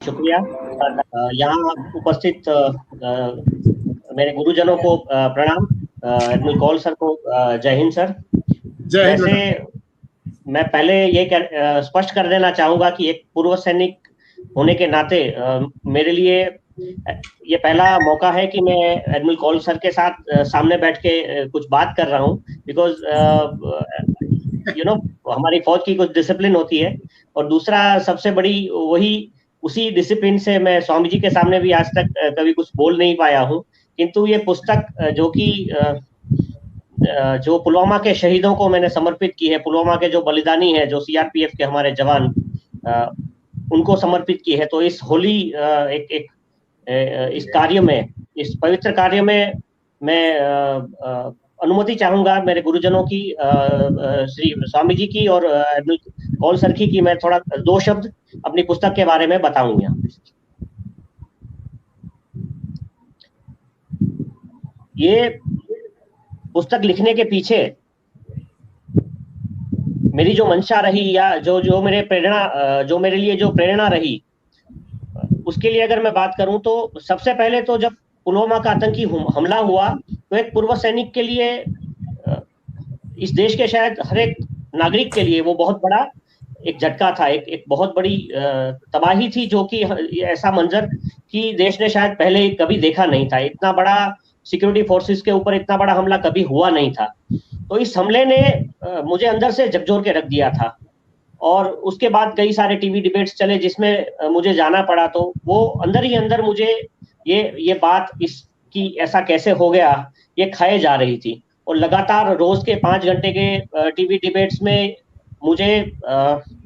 शुक्रिया। यहाँ उपस्थित मेरे गुरुजनों को प्रणाम। एडमिरल कौल सर को जय हिंद सर। जय हिंद। वैसे मैं पहले ये स्पष्ट कर देना चाहूंगा कि एक पूर्व सैनिक होने के नाते मेरे लिए ये पहला मौका है कि मैं एडमिरल कौल सर के साथ सामने बैठ के कुछ बात कर रहा हूँ, बिकॉज हमारी फौज की कुछ डिसिप्लिन होती है। और दूसरा सबसे बड़ी वही उसी डिसिप्लिन से मैं स्वामी जी के सामने भी आज तक कभी कुछ बोल नहीं पाया हूँ। किंतु ये पुस्तक जो कि जो पुलवामा के शहीदों को मैंने समर्पित की है, पुलवामा के जो बलिदानी है, जो सीआरपीएफ के हमारे जवान, उनको समर्पित की है। तो इस होली इस कार्य में, इस पवित्र कार्य में मैं अनुमति चाहूंगा मेरे गुरुजनों की, श्री स्वामी जी की और एडमिरल कौल सर की मैं थोड़ा दो शब्द अपनी पुस्तक के बारे में बताऊंगा। ये पुस्तक लिखने के पीछे मेरी जो मंशा रही, या जो मेरे लिए जो प्रेरणा रही, उसके लिए अगर मैं बात करूं तो सबसे पहले तो जब पुलवामा का आतंकी हमला हुआ तो एक पूर्व सैनिक के लिए, इस देश के शायद हर एक नागरिक के लिए वो बहुत बड़ा एक झटका था, एक बहुत बड़ी तबाही थी, जो कि ऐसा मंजर कि देश ने शायद पहले कभी देखा नहीं था। इतना बड़ा सिक्योरिटी फोर्सेस के ऊपर इतना बड़ा हमला कभी हुआ नहीं था। तो इस हमले ने मुझे अंदर से झकझोर के रख दिया था। और उसके बाद कई सारे टीवी डिबेट्स चले जिसमें मुझे जाना पड़ा। तो वो अंदर ही अंदर मुझे ये बात इसकी ऐसा कैसे हो गया, ये खाए जा रही थी। और लगातार रोज के 5 घंटे के टीवी डिबेट्स में मुझे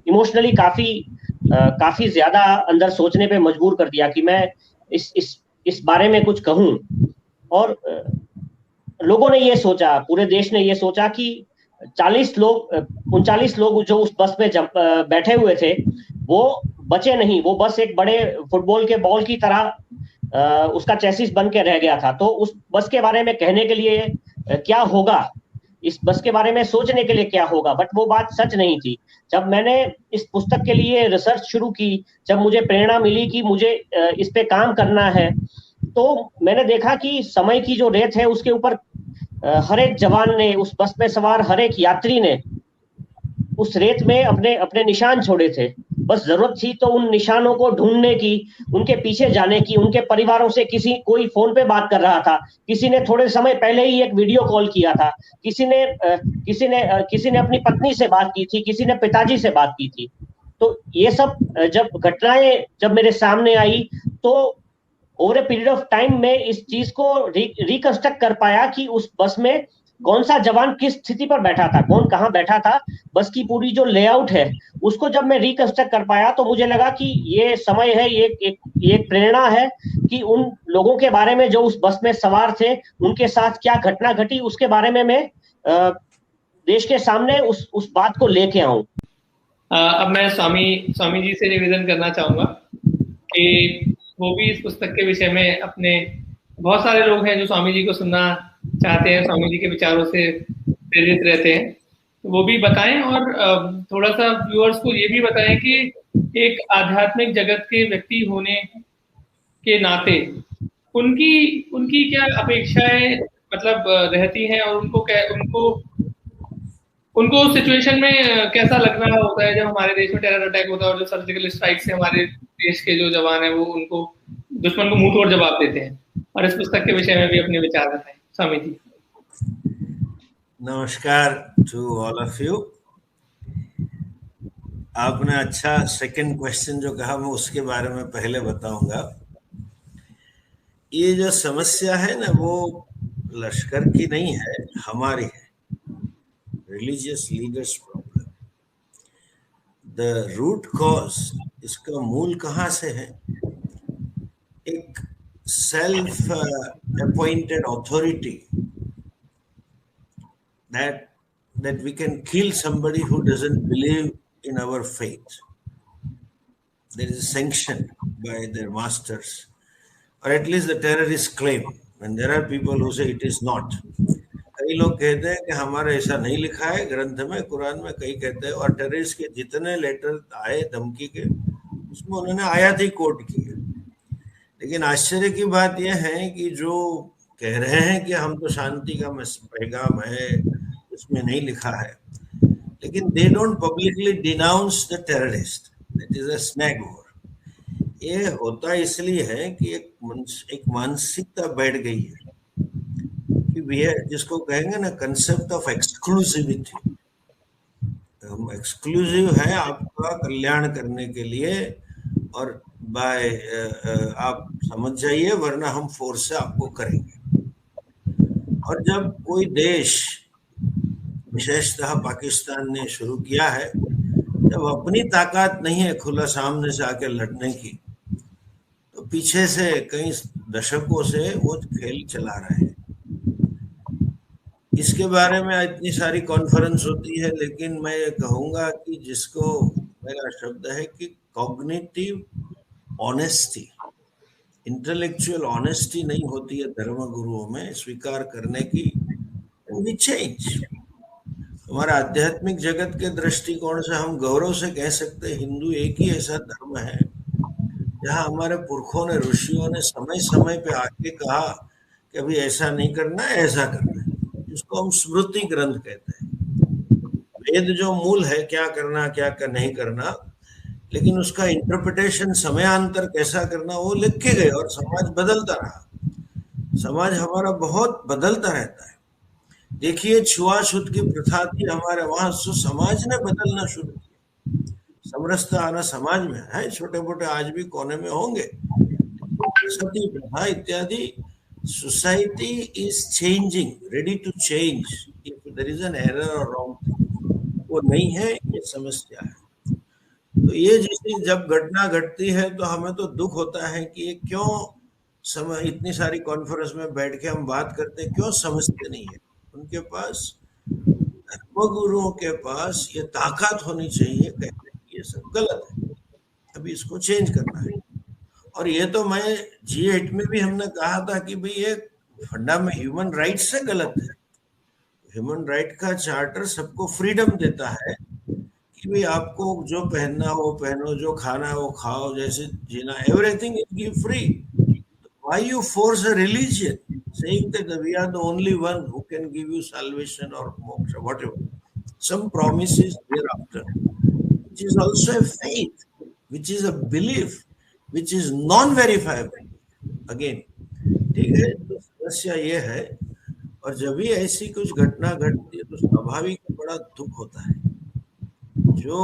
इमोशनली काफी ज्यादा अंदर सोचने पे मजबूर कर दिया कि मैं इस बारे में कुछ कहूं। और लोगों ने ये सोचा, पूरे देश ने ये सोचा कि 39 लोग जो उस बस में बैठे हुए थे वो बचे नहीं। वो बस एक बड़े फुटबॉल के बॉल की तरह उसका चेसिस बन के रह गया था। तो उस बस के बारे में कहने के लिए क्या होगा, इस बस के बारे में सोचने के लिए क्या होगा, बट वो बात सच नहीं थी। जब मैंने इस पुस्तक के लिए रिसर्च शुरू की, जब मुझे प्रेरणा मिली कि मुझे इस पे काम करना है, तो मैंने देखा कि समय की जो रेत है उसके ऊपर हर एक जवान ने, उस बस में सवार हर एक यात्री ने उस रेत में अपने अपने निशान छोड़े थे। बस जरूरत थी तो उन निशानों को ढूंढने की, उनके पीछे जाने की। उनके परिवारों से कोई फोन पे बात कर रहा था, किसी ने थोड़े समय पहले ही एक वीडियो कॉल किया था, किसी ने अपनी पत्नी से बात की थी, किसी ने पिताजी से बात की थी। तो ये सब जब घटनाएं जब मेरे सामने आई तो over a period of time में इस चीज को रिकंस्ट्रक्ट कर पाया कि उस बस में कौन सा जवान किस स्थिति पर बैठा था, कौन कहाँ बैठा था। बस की पूरी जो लेआउट है उसको जब मैं रिकंस्ट्रक्ट कर पाया तो मुझे लगा कि ये समय है, ये प्रेरणा है कि उन लोगों के बारे में जो उस बस में सवार थे, उनके साथ क्या घटना घटी, उसके बारे में मैं देश के सामने उस बात को लेके आऊं। अब मैं स्वामी जी से निवेदन करना चाहूंगा कि वो भी इस पुस्तक के विषय में अपने, बहुत सारे लोग हैं जो स्वामी जी को सुनना चाहते हैं, स्वामी जी के विचारों से प्रेरित रहते हैं, तो वो भी बताएं। और थोड़ा सा व्यूअर्स को ये भी बताएं कि एक आध्यात्मिक जगत के व्यक्ति होने के नाते उनकी क्या अपेक्षाएं मतलब रहती हैं, और उनको सिचुएशन में कैसा लग रहा होता है जब हमारे देश में टेरर अटैक होता है और जो सर्जिकल स्ट्राइक से हमारे देश के जो जवान हैं वो उनको दुश्मन को मुंह तोड़ जवाब देते हैं। और इस पुस्तक के विषय में भी अपने विचार बताएं स्वामी जी। नमस्कार टू ऑल ऑफ यू। आपने अच्छा सेकंड क्वेश्चन जो कहा मैं उसके बारे में पहले बताऊंगा। ये जो समस्या है ना वो लश्कर की नहीं है, हमारी है, religious leaders problem. The root cause, इसका मूल कहाँ से है? एक self appointed authority that we can kill somebody who doesn't believe in our faith. There is a sanction by their masters, or at least the terrorists claim, and there are people who say it is not. कई लोग कहते हैं कि हमारा ऐसा नहीं लिखा है ग्रंथ में, कुरान में, कई कहते हैं। और टेररिस्ट के जितने लेटर आए धमकी के उसमें उन्होंने आयत ही कोट की है। लेकिन आश्चर्य की बात यह है कि जो कह रहे हैं कि हम तो शांति का पैगाम है, उसमें नहीं लिखा है, लेकिन they don't publicly denounce the terrorist, that is a snag war. ये होता इसलिए है कि एक मानसिकता बैठ गई है कि जिसको कहेंगे ना कंसेप्ट ऑफ एक्सक्लूसिविटी, हम एक्सक्लूसिव है आपका कल्याण करने के लिए, और बाय आप समझ जाइए वरना हम फोर्स से आपको करेंगे। और जब कोई देश, विशेषतः पाकिस्तान ने शुरू किया है, जब अपनी ताकत नहीं है खुला सामने से आके लड़ने की, तो पीछे से कई दशकों से वो खेल चला रहे हैं। इसके बारे में इतनी सारी कॉन्फ्रेंस होती है, लेकिन मैं ये कहूंगा कि जिसको मेरा शब्द है कि कॉग्निटिव ऑनेस्टी, इंटेलेक्चुअल ऑनेस्टी नहीं होती है धर्म गुरुओं में स्वीकार करने की, वी चेंज। हमारा आध्यात्मिक जगत के दृष्टिकोण से हम गौरव से कह सकते हैं हिंदू एक ही ऐसा धर्म है जहां हमारे पुरखों ने, ऋषियों ने समय समय पे आके कहा कि अभी ऐसा नहीं करना है, ऐसा करना है, जिसको हम स्मृति ग्रंथ कहते हैं। वेद जो मूल है, क्या करना क्या नहीं करना, लेकिन उसका इंटरप्रिटेशन समयांतर कैसा करना वो लिख के गए, और समाज बदलता रहा। समाज हमारा बहुत बदलता रहता है। देखिए छुआछूत की प्रथा थी हमारे वहां, समाज ने बदलना शुरू किया, समरसता आना समाज में है, छोटे मोटे आज भी कोने में होंगे, सती प्रथा इत्यादि। Society is changing, ready to change, if there is an error और रॉन्ग थिंग, वो नहीं है, ये समस्या है। तो ये जैसे जब घटना घटती है तो हमें तो दुख होता है कि ये क्यों इतनी सारी कॉन्फ्रेंस में बैठ के हम बात करते हैं, क्यों समझते नहीं है। उनके पास, धर्मगुरुओं के पास ये ताकत होनी चाहिए कहने की ये सब गलत है, अभी इसको चेंज करना है। और ये तो मैं G8 में भी हमने कहा था कि भाई ये फंडा में ह्यूमन राइट से गलत है। ह्यूमन राइट का चार्टर सबको फ्रीडम देता है कि भाई आपको जो पहनना हो पहनो, जो खाना हो खाओ, जैसे जीना, everything is give free. Why you force a religion saying that we are the only one who can give you salvation or moksha, whatever, some promises thereafter, which is also a faith, which is a belief, which is non-verifiable again, ठीक है। तो समस्या ये है, और जब भी ऐसी कुछ घटना घटती है तो स्वाभाविक बड़ा दुख होता है। जो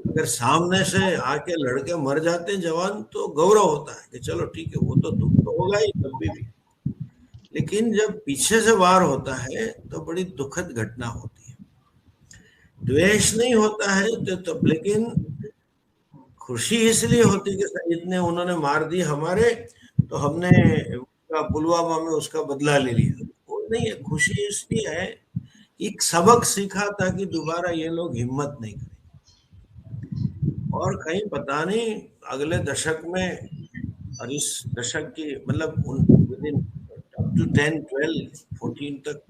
अगर सामने से आके लड़के मर जाते हैं जवान तो गौरव होता है कि चलो ठीक है, वो तो दुख तो होगा ही कभी भी, लेकिन जब पीछे से वार होता है तो बड़ी दुखद घटना होती है। द्वेष नहीं होता है तो लेकिन खुशी इसलिए होती है कि इतने उन्होंने मार दी हमारे, तो हमने पुलवामा में उसका बदला ले लिया, वो नहीं है। खुशी इसलिए है एक सबक सीखा ताकि दोबारा ये लोग हिम्मत नहीं करें। और कहीं पता नहीं अगले दशक में, और इस दशक की मतलब to 10, 12, 14 तक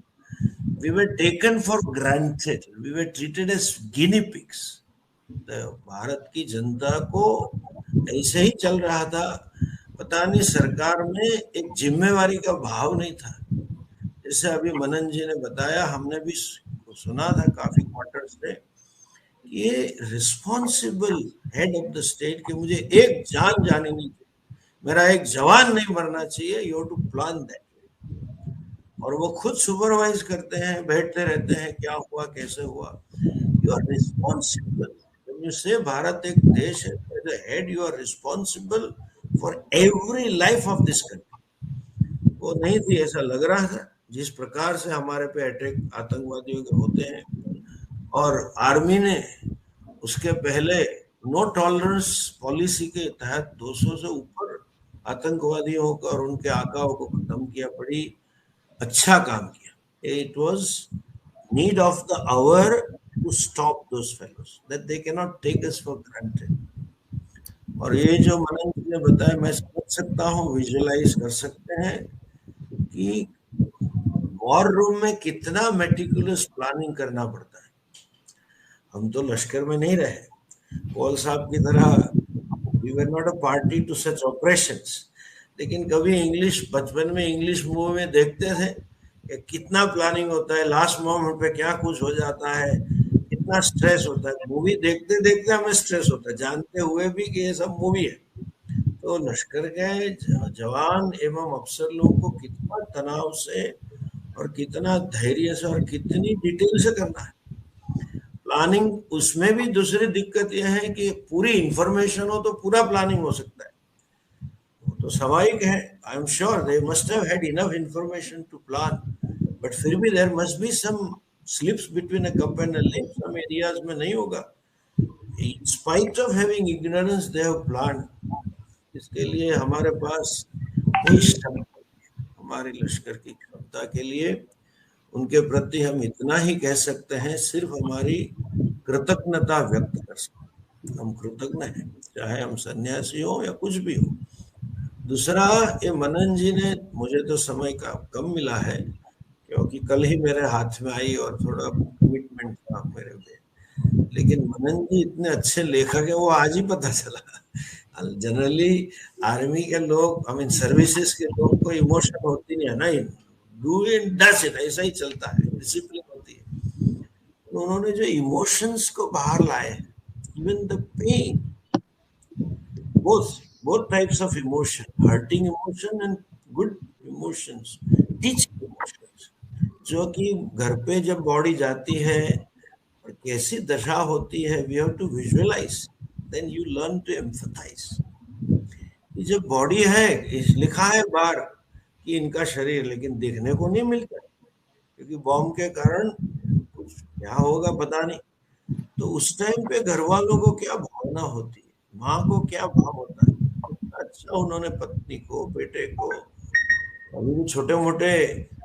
we were taken for granted, we were treated as guinea pigs। Bharat की जनता को ऐसे ही चल रहा था, पता नहीं सरकार में एक जिम्मेवारी का भाव नहीं था। जैसे अभी मनन जी ने बताया, हमने भी सुना था काफी क्वार्टर से, ये responsible head of the state के मुझे एक जान जानी नहीं चाहिए, मेरा एक जवान नहीं मरना चाहिए, you have to plan that. और वो खुद सुपरवाइज करते हैं, बैठते रहते हैं, क्या हुआ कैसे हुआ। You are responsible, when you say Bharat एक देश है, as a head you are responsible for every life of this country. वो नहीं थी, ऐसा लग रहा था जिस प्रकार से हमारे पे अटैक आतंकवादियों के होते हैं। और आर्मी ने उसके पहले नो टॉलरेंस पॉलिसी के तहत 200 से ऊपर आतंकवादियों को और उनके आकाओं को खत्म किया, बड़ी अच्छा काम किया। It was need of the hour to stop those fellows, that they can not take us for granted. और ये जो मनन जी ने बताया, मैं समझ सकता हूँ, विजुअलाइज कर सकते हैं कि वॉर रूम में कितना मेटिकुलस प्लानिंग करना पड़ता है। हम तो लश्कर में नहीं रहे, पॉल साहब की तरह we were not a party to such operations. लेकिन कभी इंग्लिश, बचपन में इंग्लिश मूवी में देखते थे कि कितना प्लानिंग होता है, लास्ट मोमेंट पे क्या कुछ हो जाता है, कितना स्ट्रेस होता है। मूवी देखते देखते हमें स्ट्रेस होता है, जानते हुए भी कि ये सब मूवी है। तो लश्कर के जवान एवं अफसर लोगों को कितना तनाव से और कितना धैर्य से और कितनी डिटेल से करना है प्लानिंग। उसमें भी दूसरी दिक्कत यह है कि पूरी इंफॉर्मेशन हो तो पूरा प्लानिंग हो सकता है, वो तो स्वाभाविक है। I am sure they must have had enough information to plan, but फिर भी there must be some slips between a cup and a lip. Some areas में नहीं होगा। In spite of having ignorance they have plan. इसके लिए हमारे पास कोई शब्द नहीं। हमारे लश्कर की क्षमता के लिए उनके प्रति हम इतना ही कह सकते हैं, सिर्फ हमारी कृतज्ञता व्यक्त कर सकते हैं। हम कृतज्ञ हैं, चाहे हम सन्यासी हो या कुछ भी हो। दूसरा, ये मनन जी ने, मुझे तो समय का कम मिला है क्योंकि कल ही मेरे हाथ में आई और थोड़ा कमिटमेंट था मेरे पे, लेकिन मनन जी इतने अच्छे लेखक है, वो आज ही पता चला। जनरली आर्मी के लोग, आई मीन सर्विसेज के लोग को इमोशन होती नहीं है ना, डू इट डस इट, ऐसा ही चलता है, डिसिप्लिन होती है। तो उन्होंने जो इमोशंस को बाहर लाए, even the pain, both types of emotion, hurting emotion and good emotions, teaching emotions, जो कि घर पे जब बॉडी जाती है और कैसी दशा होती है, we have to visualise, then you learn to empathise. ये जब बॉडी है, लिखा है बाहर कि इनका शरीर, लेकिन देखने को नहीं मिलता क्योंकि बॉम्ब के कारण कुछ क्या होगा पता नहीं। तो उस टाइम पे घर वालों को क्या भावना होती है, माँ को क्या भाव होता है। अच्छा, उन्होंने पत्नी को, बेटे को, अभी भी छोटे मोटे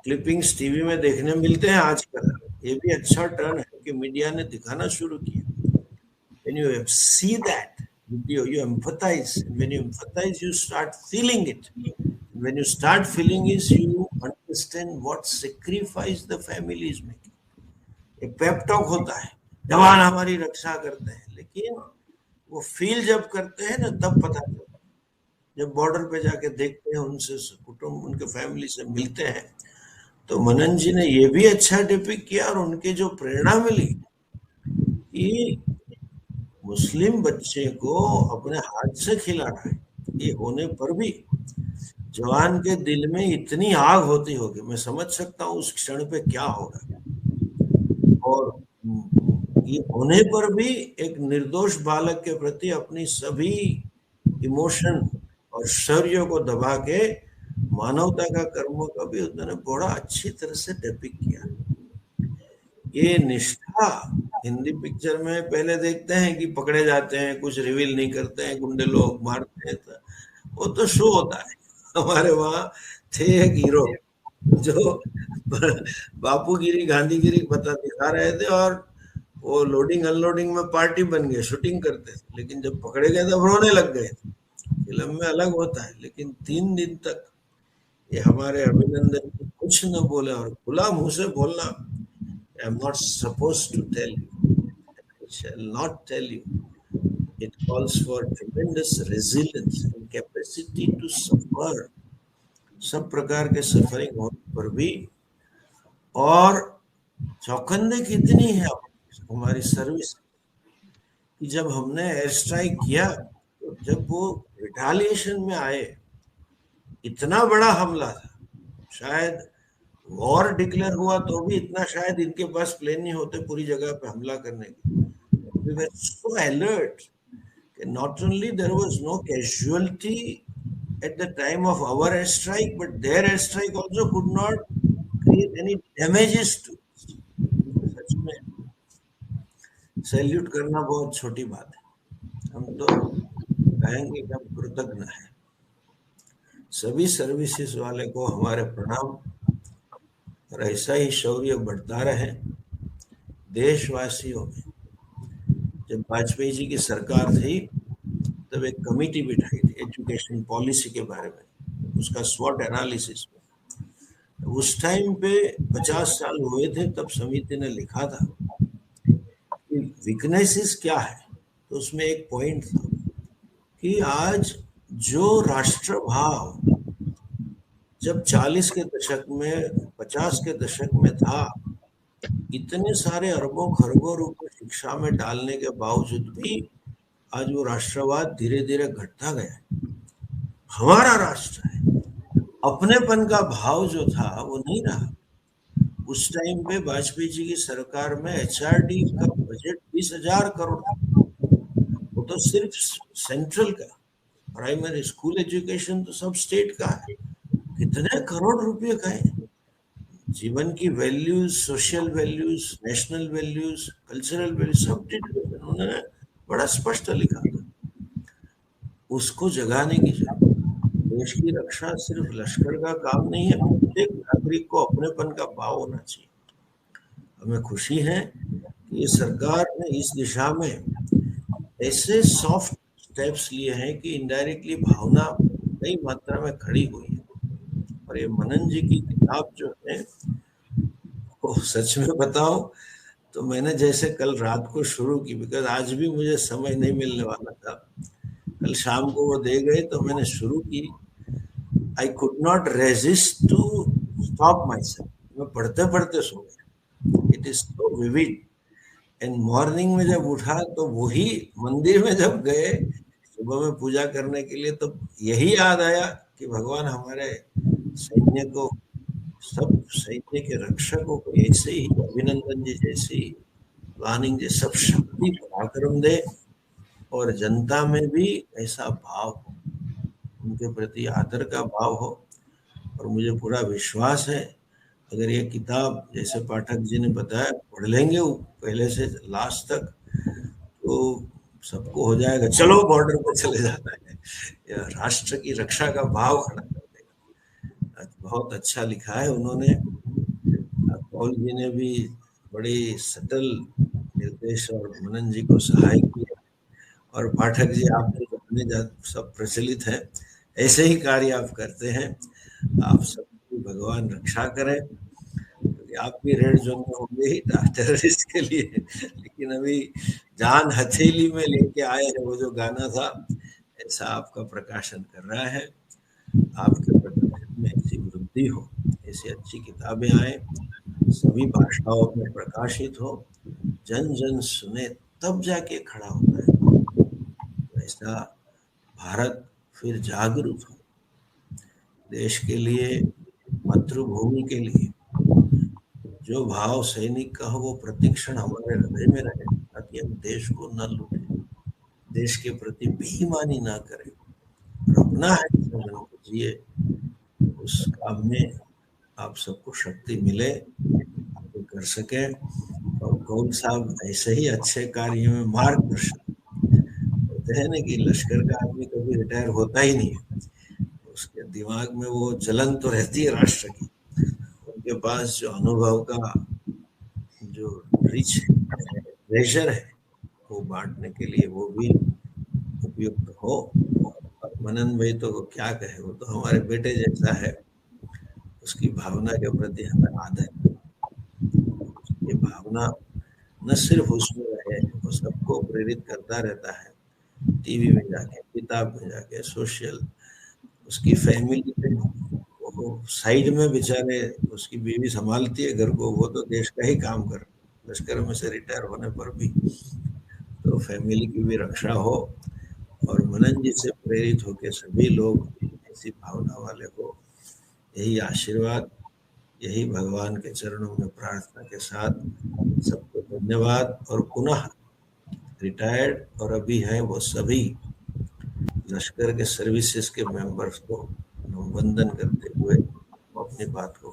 क्लिपिंग्स टीवी में देखने मिलते हैं आजकल। ये भी अच्छा टर्न है कि मीडिया ने दिखाना शुरू किया। When you see that, you empathize. When you empathize, you start feeling it. When you start feeling it, you understand what sacrifice the family is making. एक पेप टॉक होता है, जवान हमारी रक्षा करते हैं, लेकिन वो फील जब करते हैं ना, तब पता चलता है। जब बॉर्डर पे जाके देखते हैं, उनसे कुटुंब, उनके फैमिली से मिलते हैं, तो मनन जी ने ये भी अच्छा डिपिक्ट किया और उनके जो प्रेरणा मिली कि मुस्लिम बच्चे को अपने हाथ से खिलाना है, ये होने पर भी जवान के दिल में इतनी आग होती होगी, मैं समझ सकता हूँ उस क्षण पे क्या होगा। और ये होने पर भी एक निर्दोष बालक के प्रति अपनी सभी इमोशन और शौर्य को दबा के मानवता का कर्मों का भी उन्होंने बड़ा अच्छी तरह से डिपिक्ट किया। ये निष्ठा हिंदी पिक्चर में पहले देखते हैं कि पकड़े जाते हैं, कुछ रिवील नहीं करते हैं, गुंडे लोग मारते हैं, तो वो तो शो होता है। हमारे वहां थे एक हीरो जो बापूगिरी गांधीगिरी बता दिखा रहे थे, और वो लोडिंग अनलोडिंग में पार्टी बन गए, शूटिंग करते थे, लेकिन जब पकड़े गए तो रोने लग गए। फिल्म में अलग होता है, लेकिन 3 दिन तक ये हमारे अभिनंदन कुछ न बोले, और खुला मुंह से बोलना, I am not supposed to tell you, I shall not tell you, it calls for tremendous resilience and capacity to suffer, सब प्रकार के सफरिंग होने पर भी। और चौकन्ने कितनी है हमारी सर्विस कि जब हमने एयर स्ट्राइक किया, तो जब वो रिटालिएशन में आए, इतना बड़ा हमला था, शायद वॉर डिक्लेयर हुआ तो भी इतना शायद इनके पास प्लेन नहीं होते पूरी जगह पे हमला करने की। We were so alert that not only there was no casualty at the time of our airstrike, but their airstrike also could not create any damages to us. सच में सैल्यूट करना बहुत छोटी बात है। हम तो कहेंगे कि हम कृतज्ञ हैं। सभी सर्विसेज वाले को हमारे प्रणाम, और ऐसा ही शौर्य बढ़ता रहे। देशवासियों में जब वाजपेयी जी की सरकार थी, तब एक कमेटी बिठाई थी एजुकेशन पॉलिसी के बारे में, उसका स्वॉट एनालिसिस में। उस टाइम पे 50 साल हुए थे, तब समिति ने लिखा था कि वीकनेसेस क्या है, तो उसमें एक पॉइंट था कि आज जो राष्ट्रभाव जब 40 के दशक में, 50 के दशक में था, इतने सारे अरबों खरबों रुपए शिक्षा में डालने के बावजूद भी आज वो राष्ट्रवाद धीरे धीरे घटता गया है। हमारा राष्ट्र है, अपनेपन का भाव जो था वो नहीं रहा। उस टाइम पे वाजपेयी जी की सरकार में HRD का बजट 20,000 करोड़ था, वो तो सिर्फ सेंट्रल का। प्राइमरी स्कूल एजुकेशन तो सब स्टेट का है। कितने करोड़ रुपए का है। जीवन की values, social values, national values, cultural values सब उन्होंने बड़ा स्पष्ट लिखा था। उसको जगाने की जरूरत। देश की रक्षा सिर्फ लश्कर का काम नहीं है, प्रत्येक नागरिक को अपनेपन का भाव होना चाहिए। हमें खुशी है कि ये सरकार ने इस दिशा में ऐसे सॉफ्ट स्टेप्स लिए हैं कि इनडायरेक्टली भावना कई मात्रा में खड़ी हुई है। और ये मनन जी की किताब जो है वो सच में बताओ तो मैंने जैसे कल रात को शुरू की, बिकॉज आज भी मुझे समय नहीं मिलने वाला था, कल शाम को वो दे गए तो मैंने शुरू की। I could not resist to stop myself. मैं पढ़ते पढ़ते सो गया। It is so vivid. And morning में जब उठा तो वही मंदिर में जब गए सुबह में पूजा करने के लिए, तो यही याद आया कि भगवान हमारे सैन्य को, सब सैन्य के रक्षकों को ऐसे ही, अभिनंदन जी जैसी, प्लानिंग जी, सब शक्ति पराक्रम दे और जनता में भी ऐसा भाव हो, उनके प्रति आदर का भाव हो। और मुझे पूरा विश्वास है अगर ये किताब जैसे पाठक जी ने बताया पढ़ लेंगे पहले से लास्ट तक तो सबको हो जाएगा चलो बॉर्डर पे चले जाना है, या राष्ट्र की रक्षा का भाव खड़ा कर देगा। बहुत अच्छा लिखा है उन्होंने। पॉल जी ने भी बड़ी सटल निर्देश और मनन जी को सहाय किया। और पाठक जी आप तो अपने सब प्रचलित है, ऐसे ही कार्य आप करते हैं। आप सबकी भगवान रक्षा करें, क्योंकि आप भी रेड जोन में होंगे ही टेररिस्ट के लिए, लेकिन अभी जान हथेली में लेके आए हैं, वो जो गाना था, ऐसा आपका प्रकाशन कर रहा है। आपके प्रकाशन में ऐसी वृद्धि हो, ऐसी अच्छी किताबें आए, सभी भाषाओं में प्रकाशित हो, जन जन सुने तब जाके खड़ा होता है। ऐसा भारत फिर जागरूक हो, देश के लिए, मातृभूमि के लिए जो भाव सैनिक का हो वो प्रतिक्षण हमारे हृदय में रहे, ताकि हम देश को न लूटें, देश के प्रति बेईमानी ना करें, और अपना है जीवन जिए। उस काम में आप सबको शक्ति मिले, आप कर सके। और कौन साहब ऐसे ही अच्छे कार्यों में मार्गदर्शन होते हैं ना कि लश्कर का आदमी कभी रिटायर होता ही नहीं है, उसके दिमाग में वो जलन तो रहती है राष्ट्र की। उनके पास जो अनुभव का जो रिच ट्रेजर है वो बांटने के लिए वो भी उपयुक्त हो। मनन भाई तो क्या कहे, वो तो हमारे बेटे जैसा है, उसकी भावना के प्रति हमें आदर है। ये भावना न सिर्फ उसमें रहे, वो सबको प्रेरित करता रहता है, टीवी में जाके, किताब में जाके, सोशल, उसकी फैमिली में, वो साइड में बेचारे उसकी बीवी संभालती है घर को, वो तो देश का ही काम कर, लश्कर में से रिटायर होने पर भी, तो फैमिली की भी रक्षा हो। और मनन जी से प्रेरित होकर सभी लोग ऐसी भावना वाले हो, यही आशीर्वाद, यही भगवान के चरणों में प्रार्थना के साथ सबको धन्यवाद। और पुनः रिटायर्ड और अभी हैं वो सभी लश्कर के सर्विसेज के मेंबर्स को वंदन करते हुए अपनी बात को